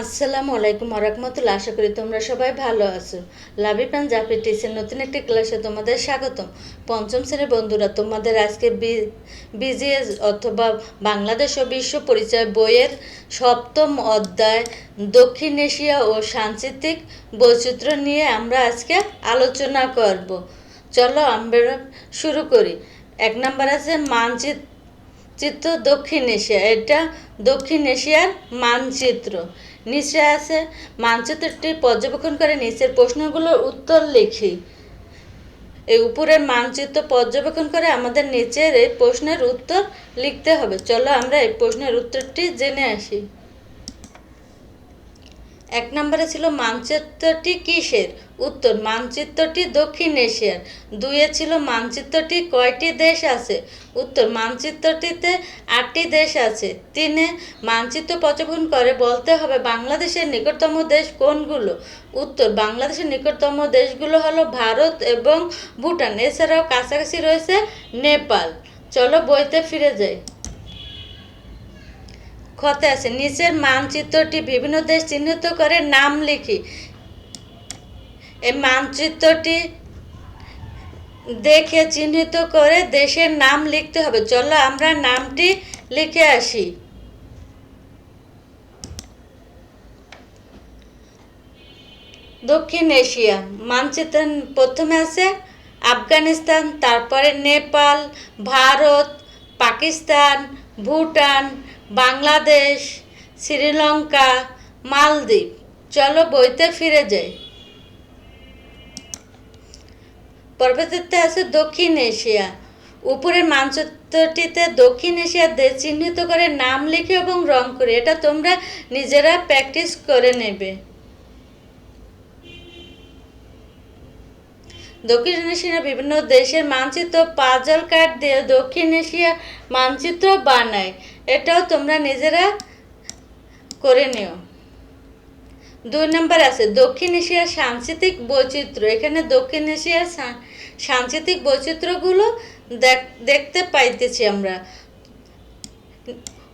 আসসালামু আলাইকুম ওয়া আশা করি তোমরা সবাই ভালো আছো। লাভি প্রাণ জাফরি টিসের নতুন একটি ক্লাসে তোমাদের স্বাগতম। পঞ্চম শ্রেণীর বন্ধুরা, তোমাদের আজকে বিজিএস অথবা বাংলাদেশ ও বিশ্ব পরিচয় বইয়ের সপ্তম অধ্যায় দক্ষিণ এশিয়া ও সাংস্কৃতিক বৈচিত্র্য নিয়ে আমরা আজকে আলোচনা করব। চলো আমরা শুরু করি। 1 নম্বর আছে মানচিত্র দক্ষিণ এশিয়া। এটা দক্ষিণ এশিয়ার মানচিত্র। নিচে আছে মানচিত্রটি পর্যবেক্ষণ করে নিচের প্রশ্নগুলোর উত্তর লিখি। এই উপরের মানচিত্র পর্যবেক্ষণ করে আমাদের নিচের এই প্রশ্নের উত্তর লিখতে হবে। চলো আমরা এই প্রশ্নের উত্তরটি জেনে আসি। 1 নম্বরে ছিল মানচিত্রটি কিসের? উত্তর, মানচিত্রটি দক্ষিণ এশিয়ার। 2-এ ছিল মানচিত্রটি কয়টি দেশ আছে? উত্তর, মানচিত্রটিতে 8টি দেশ আছে। 3-এ মানচিত্র পর্যবেক্ষণ করে বলতে হবে বাংলাদেশের নিকটতম দেশ কোনগুলো? উত্তর, বাংলাদেশের নিকটতম দেশগুলো হলো ভারত এবং ভুটান। এছাড়াও কাছাকাছি রয়েছে নেপাল। চলো বইতে ফিরে যাই। খতে আছে নিচের মানচিত্রটি বিভিন্ন দেশ চিহ্নিত করে নাম লিখি। এই মানচিত্রটি দেখে চিহ্নিত করে দেশের নাম লিখতে হবে। চলো আমরা নামটি লিখে আসি। দক্ষিণ এশিয়া মানচিত্র প্রথমে আছে আফগানিস্তান, তারপরে নেপাল, ভারত, পাকিস্তান, ভুটান, বাংলাদেশ, শ্রীলঙ্কা, মালদ্বীপ। চলো বইতে ফিরে যাই। পরবর্তীতে আছে দক্ষিণ এশিয়া। উপরের মানচিত্রটিতে দক্ষিণ এশিয়ার দেশ চিহ্নিত করে নাম লিখে এবং রং করে। এটা তোমরা নিজেরা প্র্যাকটিস করে নেবে। দক্ষিণ এশিয়ার বিভিন্ন দেশের মানচিত্র পাজল কার্ড দিয়ে দক্ষিণ এশিয়া মানচিত্র বানায়। এটাও তোমরা নিজেরা করে নিও। 2 নম্বর আছে দক্ষিণ এশিয়ার সাংস্কৃতিক বৈচিত্র্য। এখানে দক্ষিণ এশিয়ার সাংস্কৃতিক বৈচিত্র্যগুলো দেখতে পাইতেছি আমরা।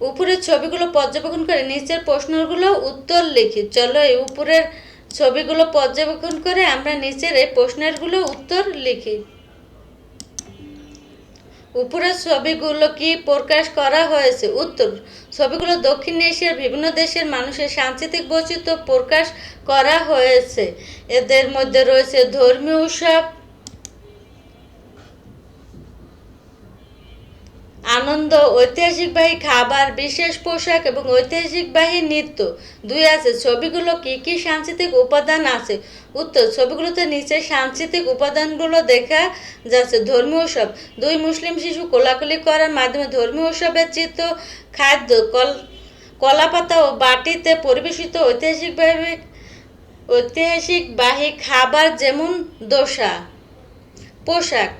উপরের ছবিগুলো পর্যবেক্ষণ করে নিচের প্রশ্নগুলো উত্তর লিখি। চলো এই উপরের ছবিগুলো পর্যবেক্ষণ করে আমরা নিচের এই প্রশ্নেরগুলো উত্তর লিখি। উপরের ছবিগুলো কি প্রকাশ করা হয়েছে? উত্তর, ছবিগুলো দক্ষিণ এশিয়ার বিভিন্ন দেশের মানুষের সাংস্কৃতিক বৈচিত্র্য প্রকাশ করা হয়েছে। এদের মধ্যে রয়েছে ধর্মীয় উৎসব, আনন্দ, ঐতিহাসিকবাহী খাবার, বিশেষ পোশাক এবং ঐতিহাসিকবাহী নৃত্য। 2 আছে ছবিগুলো কি কি সাংস্কৃতিক উপাদান আছে? উত্তর, ছবিগুলোতে নিচে সাংস্কৃতিক উপাদানগুলো দেখা যাচ্ছে। ধর্মীয় উৎসব, 2 মুসলিম শিশু কোলাকুলি করার মাধ্যমে ধর্মীয় উৎসবের চিত্র। খাদ্য, কলাপাতা ও বাটিতে পরিবেশিত ঐতিহাসিকবাহী খাবার যেমন দোসা। পোশাক,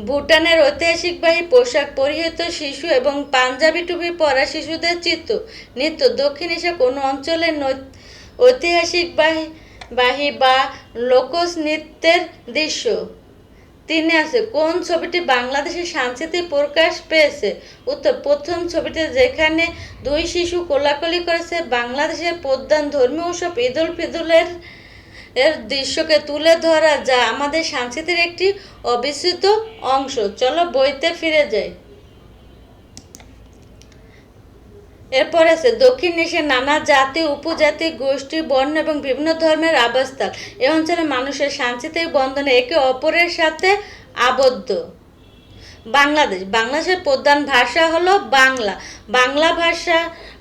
ভুটানের ঐতিহাসিকবাহী পোশাক পরিহিত শিশু এবং পাঞ্জাবি টুপি পরা শিশুদের চিত্র। নৃত্য, দক্ষিণ এশিয়া কোনো অঞ্চলের ঐতিহাসিকবাহী বা লোকজ নৃত্যের দৃশ্য। 3 আছে কোন ছবিটি বাংলাদেশের সাংস্কৃতিক প্রকাশ পেয়েছে? উত্তর, প্রথম ছবিতে যেখানে 2 শিশু কোলাকুলি করেছে। বাংলাদেশের প্রধান ধর্মীয় উৎসব ঈদ উল ফিতরের দৃশ্যকে তুলে ধরা, যা আমাদের সংস্কৃতির একটি অবিচ্ছেদ্য অংশ। চলো বইতে ফিরে যাই। এরপর আছে দক্ষিণ এশিয়ার নানা জাতি, উপজাতি, গোষ্ঠী, বর্ণ এবং বিভিন্ন ধর্মের আবাসস্থল। এই অঞ্চলে মানুষের সাংস্কৃতিক বন্ধনে একে অপরের সাথে আবদ্ধ। বাংলাদেশের প্রধান ভাষা হলো বাংলা। বাংলা ভাষা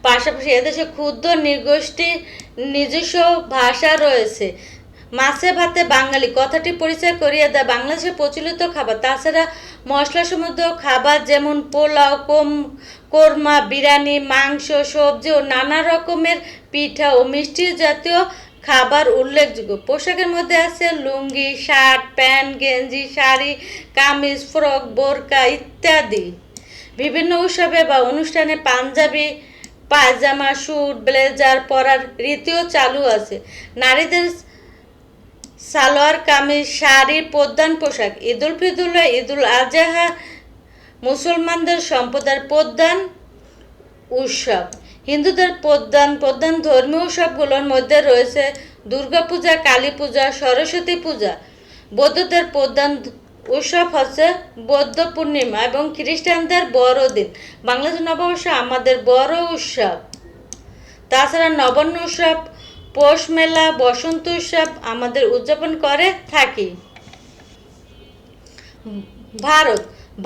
পাশাপাশি এদেশে ক্ষুদ্র নৃগোষ্ঠী নিজস্ব ভাষা রয়েছে। মাছে ভাতে বাঙালি কথাটি পরিচয় করিয়ে দেয় বাংলাদেশের প্রচলিত খাবার। তাছাড়া মশলা সমৃদ্ধ খাবার যেমন পোলাও, কোরমা, বিরিয়ানি, মাংস, সবজি ও নানা রকমের পিঠা ও মিষ্টি জাতীয় খাবার উল্লেখযোগ্য। পোশাকের মধ্যে আছে লুঙ্গি, শার্ট, প্যান্ট, গেঞ্জি, শাড়ি, কামিজ, ফ্রক, বোরকা ইত্যাদি। বিভিন্ন উৎসবে বা অনুষ্ঠানে পাঞ্জাবি, পায়জামা, স্যুট, ব্লেজার পরার রীতিও চালু আছে। নারীদের সালোয়ার কামিজ, শাড়ির প্রধান পোশাক। ঈদ উল ফিতর, ঈদ উল আজহা মুসলমানদের সম্প্রদায়ের প্রধান উৎসব। হিন্দুদের প্রধান ধর্মীয় উৎসবগুলোর মধ্যে রয়েছে দুর্গাপূজা, কালী পূজা, সরস্বতী পূজা। বৌদ্ধদের প্রধান উৎসব হচ্ছে বৌদ্ধ পূর্ণিমা এবং খ্রিস্টানদের বড়দিন। বাংলাদেশ নববর্ষ আমাদের বড় উৎসব। তাছাড়া নবান্ন উৎসব, পৌষ মেলা, বসন্ত উৎসব আমাদের উদযাপন করে থাকি।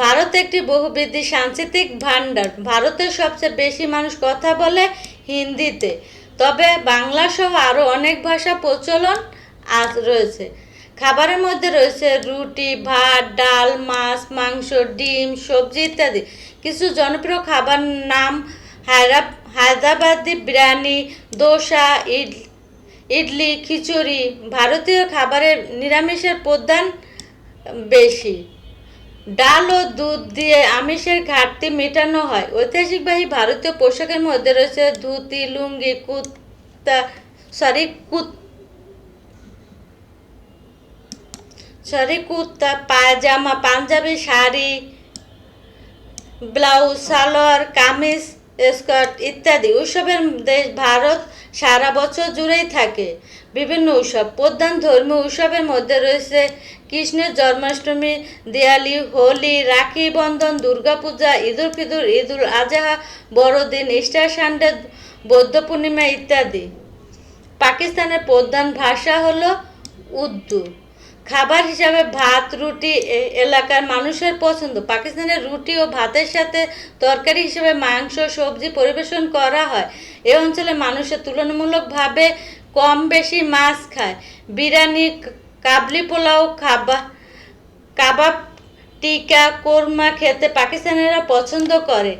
ভারত একটি বহুবিধ সাংস্কৃতিক ভাণ্ডার। ভারতের সবচেয়ে বেশি মানুষ কথা বলে হিন্দিতে, তবে বাংলা সহ আরও অনেক ভাষা প্রচলন রয়েছে। খাবারের মধ্যে রয়েছে রুটি, ভাত, ডাল, মাছ, মাংস, ডিম, সবজি ইত্যাদি। কিছু জনপ্রিয় খাবার নাম হায়দ্রাবাদি বিরিয়ানি, দোসা, ইডলি, খিচুড়ি। ভারতীয় খাবারের নিরামিষের প্রধান বেশি। ডাল ও দুধ দিয়ে আমিষের ঘাটতি মেটানো হয়। ঐতিহাসিকভাবে ভারতীয় পোশাকের মধ্যে রয়েছে ধুতি, লুঙ্গি, কুর্তা, পায়জামা, পাঞ্জাবি, শাড়ি, ব্লাউজ, সালোয়ার, কামিজ, স্কার্ট ইত্যাদি। উৎসবের দেশ ভারত সারা বছর জুড়েই থাকে। বিভিন্ন উৎসব। প্রধান ধর্মীয় উৎসবের মধ্যে রয়েছে কৃষ্ণের জন্মাষ্টমী, দিওয়ালি, হোলি, রাখি বন্ধন, দুর্গাপূজা, ঈদুল ফিতর, ঈদুল আজহা, বড়দিন, ইস্টার সানডে, বৌদ্ধ পূর্ণিমা ইত্যাদি। পাকিস্তানের প্রধান ভাষা হলো উর্দু। খাবার হিসাবে ভাত, রুটি এলাকার মানুষের পছন্দ। পাকিস্তানের রুটি ও ভাতের সাথে তরকারি হিসেবে মাংস, সবজি পরিবেশন করা হয়। এ অঞ্চলে মানুষের তুলনামূলকভাবে কম বেশি মাছ খায়। বিরিয়ানি, কাবলি পোলাও, কাবাব, টিকা, কোরমা খেতে পাকিস্তানিরা পছন্দ করে।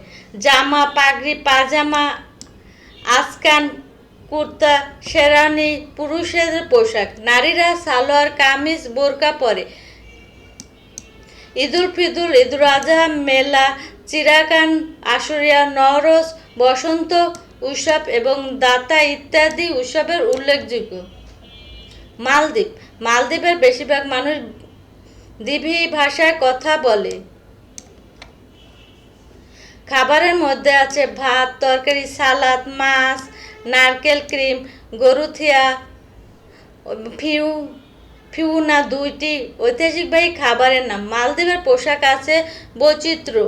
জামা, পাগড়ি, পাজামা, আজকান, কুর্তা, শেরওয়ানি পুরুষের পোশাক। নারীরা সালোয়ার, কামিজ, বোরকা পরে। ঈদুল ফিতর, ঈদুল আজহা, মেলা, চিরাগান, আশুরিয়া, নওরোজ, বসন্ত উৎসব এবং দাতা ইত্যাদি উৎসবের উল্লেখযোগ্য। মালদ্বীপের বেশিরভাগ মানুষ দ্বীপী ভাষায় কথা বলে। খাবারের মধ্যে আছে ভাত, তরকারি, সালাদ, মাছ, নারকেল ক্রিম, গরুথিয়া, ফিউনা দুইটি ঐতিহাসিকভাবে খাবারের নাম। মালদ্বীপের পোশাক আছে বৈচিত্র্য।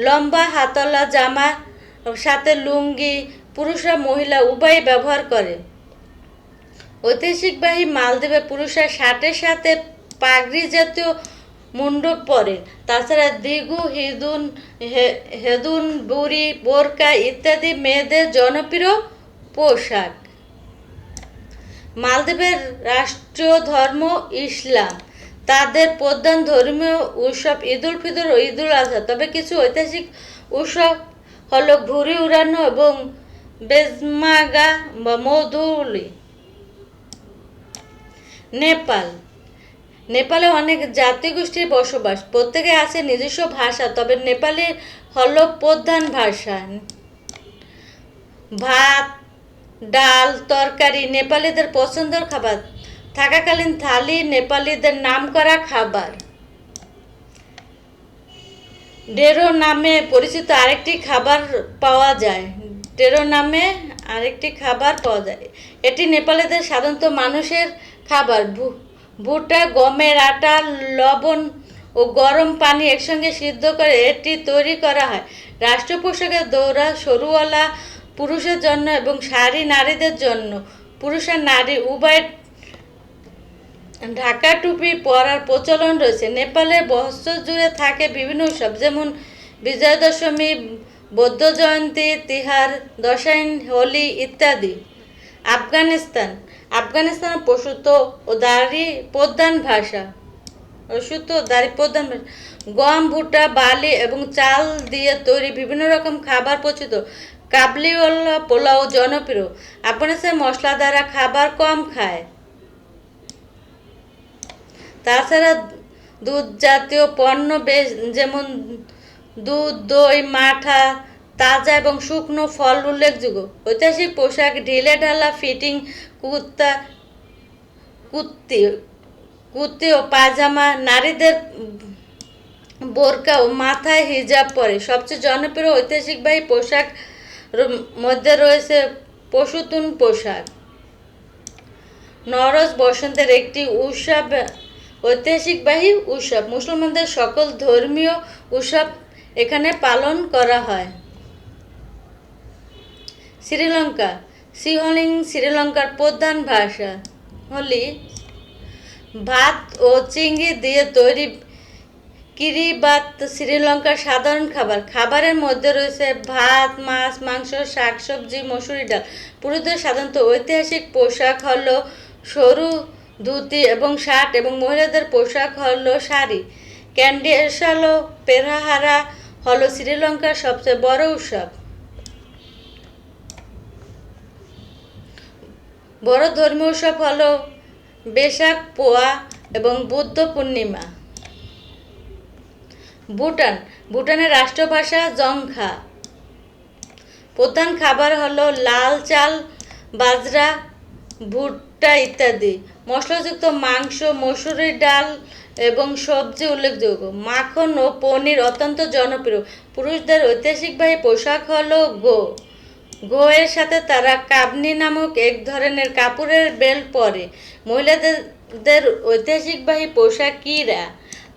লম্বা হাতলা জামা সাথে লুঙ্গি পুরুষরা মহিলা উভয়ই ব্যবহার করে। ঐতিহাসিকভাবে মালদ্বীপের পুরুষরা শার্টের সাথে পাগড়ি জাতীয় মুন্ডু পরে। তাছাড়া দিগু, হেদুন, বুড়ি, বোরকা ইত্যাদি মেয়েদের জনপ্রিয় পোশাক। মালদ্বীপের রাষ্ট্রীয় ধর্ম ইসলাম। তাদের প্রধান ধর্মীয় উৎসব ঈদুল ফিতর ও ঈদুল আজহা। তবে কিছু ঐতিহাসিক উৎসব হলো ঘুড়ি উড়ানো এবং বেজমাগা বা মধুলি। নেপালে অনেক জাতিগোষ্ঠীর বসবাস। প্রত্যেকে আছে নিজস্ব ভাষা, তবে নেপালি হলো প্রধান ভাষা। ভাত, ডাল, তরকারি নেপালিদের পছন্দের খাবার। থাকাকালীন থালি নেপালিদের নামকরা খাবার। ডেরো নামে পরিচিত আরেকটি খাবার পাওয়া যায়। এটি নেপালিদের সাধারণত মানুষের খাবার। ভুট্টা, গমের আটা, লবণ ও গরম পানি একসঙ্গে সিদ্ধ করে এটি তৈরি করা হয়। রাষ্ট্রীয় পোশাকের দৌড়া, সরুওয়ালা পুরুষের জন্য এবং শাড়ি নারীদের জন্য। পুরুষ আর নারী উভয় ঢাকা টুপি পরার প্রচলন রয়েছে। নেপালের বছর জুড়ে থাকে বিভিন্ন উৎসব, যেমন বিজয়া দশমী, বৌদ্ধ জয়ন্তী, তিহার, দশাইন, হোলি ইত্যাদি। আফগানিস্তানের পশতু ও দারি প্রধান ভাষা। গম, ভুট্টা, বার্লি এবং চাল দিয়ে তৈরি বিভিন্ন রকম খাবার প্রচলিত। কাবলিওয়ালা পোলাও জনপ্রিয়। আফগানিস্তান মশলা দ্বারা খাবার কম খায়। তাছাড়া দুধ জাতীয় পণ্য যেমন দুধ, দই, মাঠা, তাজা এবং শুকনো ফল উল্লেখযোগ্য। ঐতিহাসিক পোশাক ঢিলে ঢালা ফিটিং কুর্তি ও পায়জামা। নারীদের বোরকা ও মাথায় হিজাব পরে। সবচেয়ে জনপ্রিয় ঐতিহাসিকভাবে পোশাক মধ্যে রয়েছে পশুতুন পোশাক। নওরোজ বসন্তের একটি উৎসব, ঐতিহাসিকবাহী উৎসব। মুসলমানদের সকল ধর্মীয় উৎসব এখানে পালন করা হয়। শ্রীলঙ্কা। সিহলিং শ্রীলঙ্কার প্রধান ভাষা হলি ভাত ও চিংড়ি দিয়ে তৈরি কিরিবাত শ্রীলঙ্কার সাধারণ খাবার। খাবারের মধ্যে রয়েছে ভাত, মাছ, মাংস, শাকসবজি, মসুরি ডাল। পুরুষদের সাধারণত ঐতিহাসিক পোশাক হলো সরু ধুতি এবং শার্ট এবং মহিলাদের পোশাক হলো শাড়ি। ক্যান্ডিসালো পেরাহারা হলো শ্রীলঙ্কার সবচেয়ে বড় উৎসব। বড় ধর্মীয় উৎসব হলো বেশাক পোয়া এবং বুদ্ধ পূর্ণিমা। ভুটান। ভুটানের রাষ্ট্রভাষা জংখা। প্রধান খাবার হলো লাল চাল, বাজরা, ভুট্টা ইত্যাদি। মশলাযুক্ত মাংস, মসুরি ডাল এবং সবজি উল্লেখযোগ্য। মাখন ও পনির অত্যন্ত জনপ্রিয়। পুরুষদের ঐতিহাসিকবাহী পোশাক হলো গো এর সাথে তারা কাবনি নামক এক ধরনের কাপড়ের বেল্ট পরে। মহিলাদের ঐতিহাসিকবাহী পোশাক কিরা।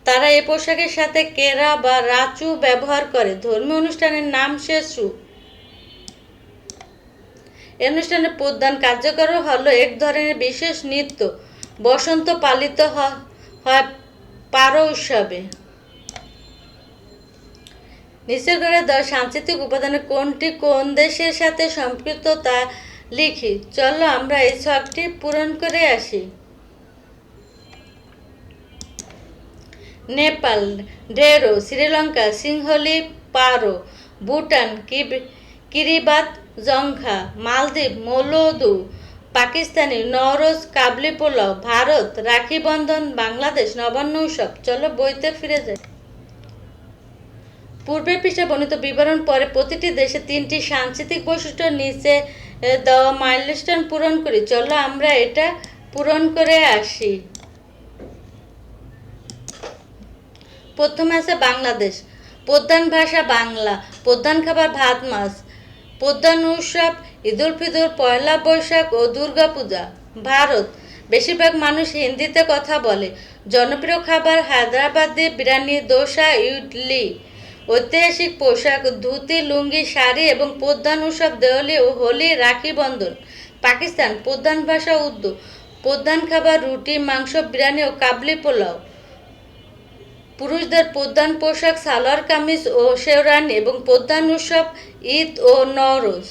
তারা এই পোশাকের সাথে কেরা বা রাচু ব্যবহার করে। ধর্মীয় অনুষ্ঠানের নাম শেষু। এই অনুষ্ঠানে প্রধান কার্যকর হলো এক ধরনের বিশেষ নৃত্য। বসন্ত পালিত হয় পারো উৎসবে। নিচের ঘরে দেওয়া সাংস্কৃতিক উপাদানের কোনটি কোন দেশের সাথে সম্পৃক্ত তা লিখি। চলো আমরা এই ছকটি পূরণ করে আসি। নেপাল ঢেরো, শ্রীলঙ্কা সিংহলি পারো, ভুটান কিরিবাত জংখা, মালদ্বীপ মৌলদু, পাকিস্তানি নওরোজ কাবলি পোলাও, ভারত রাখি বন্ধন, বাংলাদেশ নবান্ন উৎসব। চলো বইতে ফিরে যাই। পূর্বের পৃষ্ঠা বর্ণিত বিবরণ পরে প্রতিটি দেশে 3টি সাংস্কৃতিক বৈশিষ্ট্য নিচে দেওয়া মাইলস্টোন পূরণ করি। চলো আমরা এটা পূরণ করে আসি। প্রথমে আছে বাংলাদেশ। প্রধান ভাষা বাংলা। প্রধান খাবার ভাত, মাছ। প্রধান উৎসব ঈদুল ফিতর, পয়লা বৈশাখ ও দুর্গা পূজা। ভারত। বেশিরভাগ মানুষ হিন্দিতে কথা বলে। জনপ্রিয় খাবার হায়দ্রাবাদি বিরিয়ানি, দোসা, ইডলি। ঐতিহাসিক পোশাক ধুতি, লুঙ্গি, শাড়ি এবং প্রধান উৎসব দেওয়ালি ও হোলি, রাখি বন্ধন। পাকিস্তান। প্রধান ভাষা উর্দু। প্রধান খাবার রুটি, মাংস, বিরিয়ানি ও কাবলি পোলাও। পুরুষদের প্রধান পোশাক সালোয়ার কামিজ ও শেরওয়ানি এবং প্রধান উৎসব ঈদ ও নওরোজ।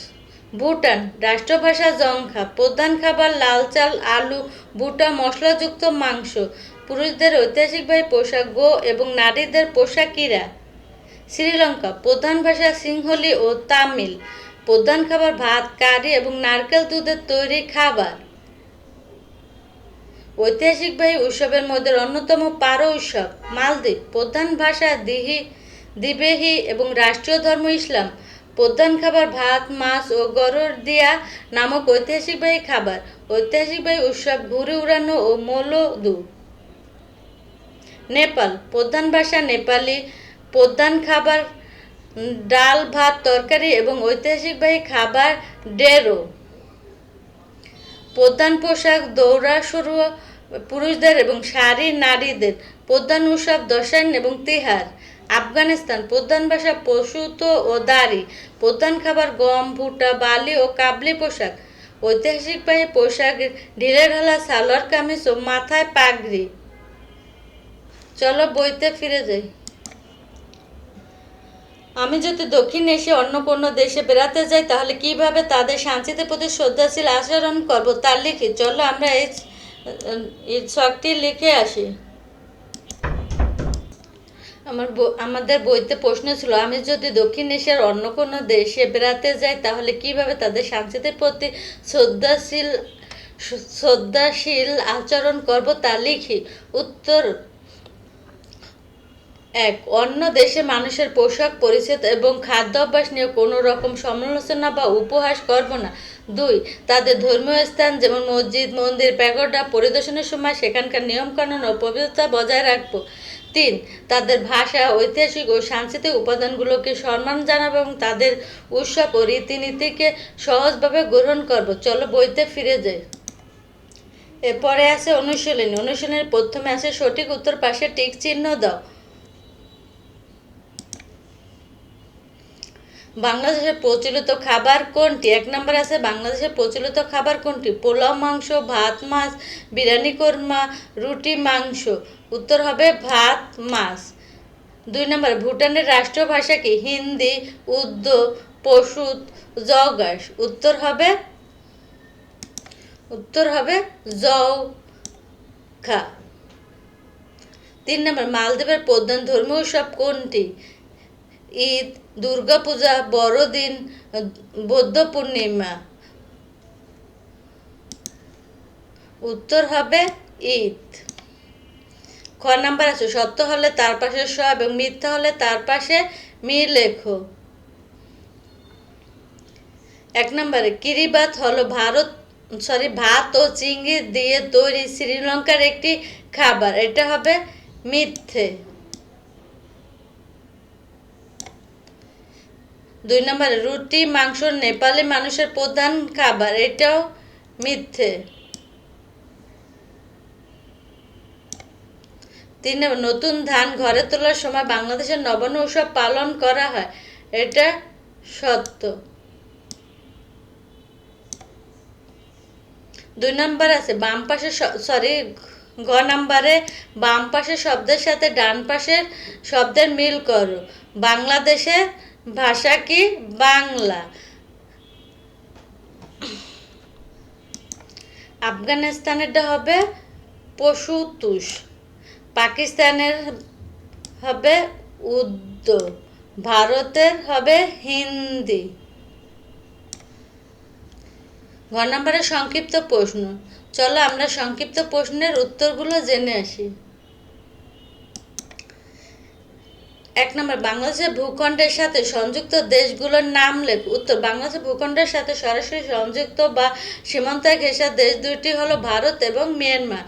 ভুটান। রাষ্ট্রভাষা জংখা। প্রধান খাবার লাল চাল, আলু, ভুট্টা, মশলাযুক্ত মাংস। পুরুষদের ঐতিহাসিকভাবে পোশাক গো এবং নারীদের পোশাক কিরা। শ্রীলঙ্কা। প্রধান ভাষা সিংহলি ও তামিল। প্রধান খাবার ভাত, কারি এবং নারকেল দুধের তৈরি খাবার। ঐতিহাসিকভাবে উৎসবের মধ্যে অন্যতম পারো উৎসব। মালদ্বীপ। প্রধান ভাষা দিবেহি এবং রাষ্ট্রীয় ধর্ম ইসলাম। প্রধান খাবার ভাত, মাছ ও গরুর দিয়া নামক ঐতিহাসিকবাহী খাবার। ঐতিহাসিকবাহী উৎসব ঘুড়ি উড়ানো ও মৌলদু। নেপাল। প্রধান ভাষা নেপালি। প্রধান খাবার ডাল, ভাত, তরকারি এবং ঐতিহাসিকবাহী খাবার ডেরো। প্রধান পোশাক দৌড়া সরু পুরুষদের এবং শাড়ি নারীদের। প্রধান উৎসব দশান এবং তিহার। আফগানিস্তান। প্রধান ভাষা পশতু ও দারি। প্রধান খাবার গম, ভুট্টা, বালি ও কাবলি পোশাক। ঐতিহাসিকবাহী পোশাক ঢিলেঢালা সালোয়ার কামিজ ও মাথায় পাগড়ি। চলো বইতে ফিরে যাই। আমি যদি দক্ষিণ এশিয়া অন্য কোনো দেশে বেড়াতে যাই তাহলে কিভাবে তাদের সংস্কৃতির প্রতি শ্রদ্ধাশীল আচরণ করব তা লিখি। চলো আমরা এই ছকটি লিখে আসি। আমাদের বইতে প্রশ্ন ছিল, আমি যদি দক্ষিণ এশিয়ার অন্য কোনো দেশে বেড়াতে যাই তাহলে কিভাবে তাদের সংস্কৃতির প্রতি শ্রদ্ধাশীল আচরণ করব তা লিখি। উত্তর 1. অন্য দেশের মানুষের পোশাক পরিচ্ছদ এবং খাদ্যাভ্যাস নিয়ে কোনো রকম সমালোচনা বা উপহাস করব না। 2. তাদের ধর্মীয় স্থান যেমন মসজিদ, মন্দির, প্যাগোডা পরিদর্শনের সময় সেখানকার নিয়মকানুন ও পবিত্রতা বজায় রাখব। তিন, তাদের ভাষা, ঐতিহাসিক ও সাংস্কৃতিক উপাদানগুলোকে সম্মান জানাবো এবং তাদের উৎসব ও রীতিনীতিকে সহজভাবে গ্রহণ করব। চলো বইতে ফিরে যাই। এরপরে আছে অনুশীলনী। অনুশীলনের প্রথমে আছে সঠিক উত্তর পাশে টিক চিহ্ন দাও। বাংলাদেশের প্রচলিত খাবার কোনটি? এক নম্বর আছে বাংলাদেশের প্রচলিত খাবার কোনটি? পোলাও, মাংস, ভাত, মাছ, বিরিয়ানি, কোরমা, রুটি, মাংস। উত্তর হবে ভাত, মাছ। দুই নম্বর, ভুটানের রাষ্ট্রীয় ভাষা কি? হিন্দি, উর্দু, পশতুন, জগাস। উত্তর হবে জৌখা। তিন নম্বর, মালদ্বীপের প্রধান ধর্মীয় উৎসব কোনটি? ঈদ, দুর্গাপূজা, বড়দিন, বৌদ্ধ পূর্ণিমা। উত্তর হবে ঈদ। খ নাম্বার আছে সত্য হলে তার পাশে স এবং মিথ্যা হলে তার পাশে মি লেখো। এক নম্বরে কিরিবাত হলো ভাত ও চিংড়ি দিয়ে তৈরি শ্রীলঙ্কার একটি খাবার। এটা হবে মিথ্যে। দুই নম্বরে রুটি, মাংস নেপালি মানুষের প্রধান খাবার। এটাও মিথ্যে। তিন নম্বর, নতুন ধান ঘরে তোলার সময় বাংলাদেশের নবান্ন উৎসব পালন করা হয়। এটা সত্য। দুই নম্বর আছে বাম পাশে গ নাম্বারে বাম পাশের শব্দের সাথে ডান পাশের শব্দের মিল করো। বাংলাদেশের ভাষা কি? বাংলা। আফগানিস্তানেরটা হবে পশুতুষ। পাকিস্তানের হবে উর্দু। ভারতের হবে হিন্দি। ঘ নম্বরের সংক্ষিপ্ত প্রশ্ন। চলো আমরা সংক্ষিপ্ত প্রশ্নের উত্তরগুলো জেনে আসি। এক নম্বর, বাংলাদেশের ভূখণ্ডের সাথে সংযুক্ত দেশগুলোর নাম লেখ। উত্তর, বাংলাদেশের ভূখণ্ডের সাথে সরাসরি সংযুক্ত বা সীমান্ত ঘেঁষা দেশ দুটি হলো ভারত এবং মিয়ানমার।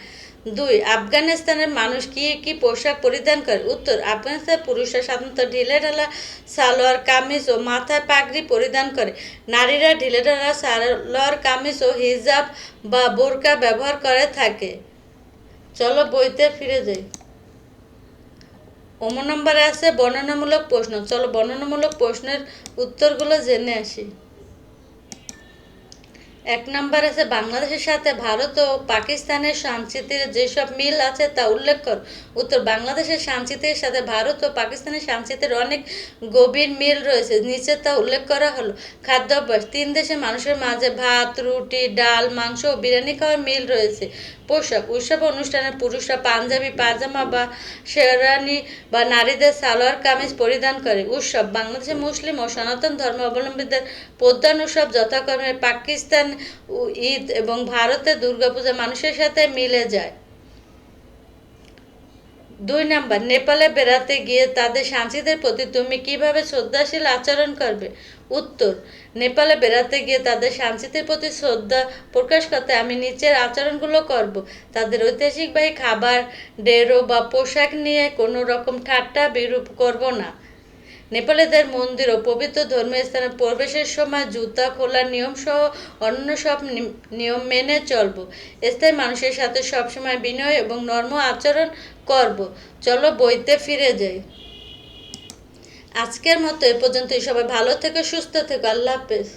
দুই, আফগানিস্তানের মানুষ কি কি পোশাক পরিধান করে? উত্তর, আফগানিস্তানের পুরুষরা সাধারণত ঢিলেঢালা সালোয়ার কামিজ ও মাথায় পাগড়ি পরিধান করে। নারীরা ঢিলেঢালা সালোয়ার কামিজ ও হিজাব বা বোরকা ব্যবহার করে থাকে। চলো বইতে ফিরে যাই। নম্বরে আছে বর্ণনামূলক প্রশ্ন। চলো বর্ণনামূলক প্রশ্নের উত্তরগুলো জেনে আসি। এক নম্বর আছে বাংলাদেশের সাথে ভারত ও পাকিস্তানের সংস্কৃতির যেসব মিল আছে তা উল্লেখ কর। উত্তর, বাংলাদেশের সংস্কৃতির সাথে ভারত ও পাকিস্তানের সংস্কৃতির অনেক গভীর মিল রয়েছে। নিচে তা উল্লেখ করা হলো। খাদ্যাভ্যাস, তিন দেশের মানুষের মাঝে ভাত, রুটি, ডাল, মাংস ও বিরিয়ানি খাওয়ার মিল রয়েছে। পোশাক, উৎসব অনুষ্ঠানে পুরুষরা পাঞ্জাবি, পাজামা বা শেরওয়ানি বা নারীদের সালোয়ার কামিজ পরিধান করে। উৎসব, বাংলাদেশের মুসলিম ও সনাতন ধর্ম অবলম্বীদের প্রধান উৎসব যথাক্রমে পাকিস্তান ঈদ এবং ভারতের দুর্গাপূজা মানুষের সাথে মিলে যায়। দুই নাম্বার, নেপালে বেড়াতে গিয়ে তাদের সংস্কৃতির প্রতি তুমি কিভাবে শ্রদ্ধাশীল আচরণ করবে? উত্তর, নেপালে বেড়াতে গিয়ে তাদের সংস্কৃতির প্রতি শ্রদ্ধা প্রকাশ করতে আমি নিচের আচরণগুলো করব। তাদের ঐতিহাসিকবাহী খাবার, ডেরো বা পোশাক নিয়ে কোনো রকম ঠাট্টা বিরূপ করব না। নেপালিদের মন্দির ও পবিত্র ধর্মীয় স্থানে প্রবেশের সময় জুতা খোলার নিয়ম সহ অন্য সব নিয়ম মেনে চলব। স্থায়ী মানুষের সাথে সবসময় বিনয় এবং নর্ম আচরণ করব। চলো বইতে ফিরে যাই। আজকের মতো এ পর্যন্তই। সবাই ভালো থেকো, সুস্থ থেকো। আল্লাহ হাফেজ।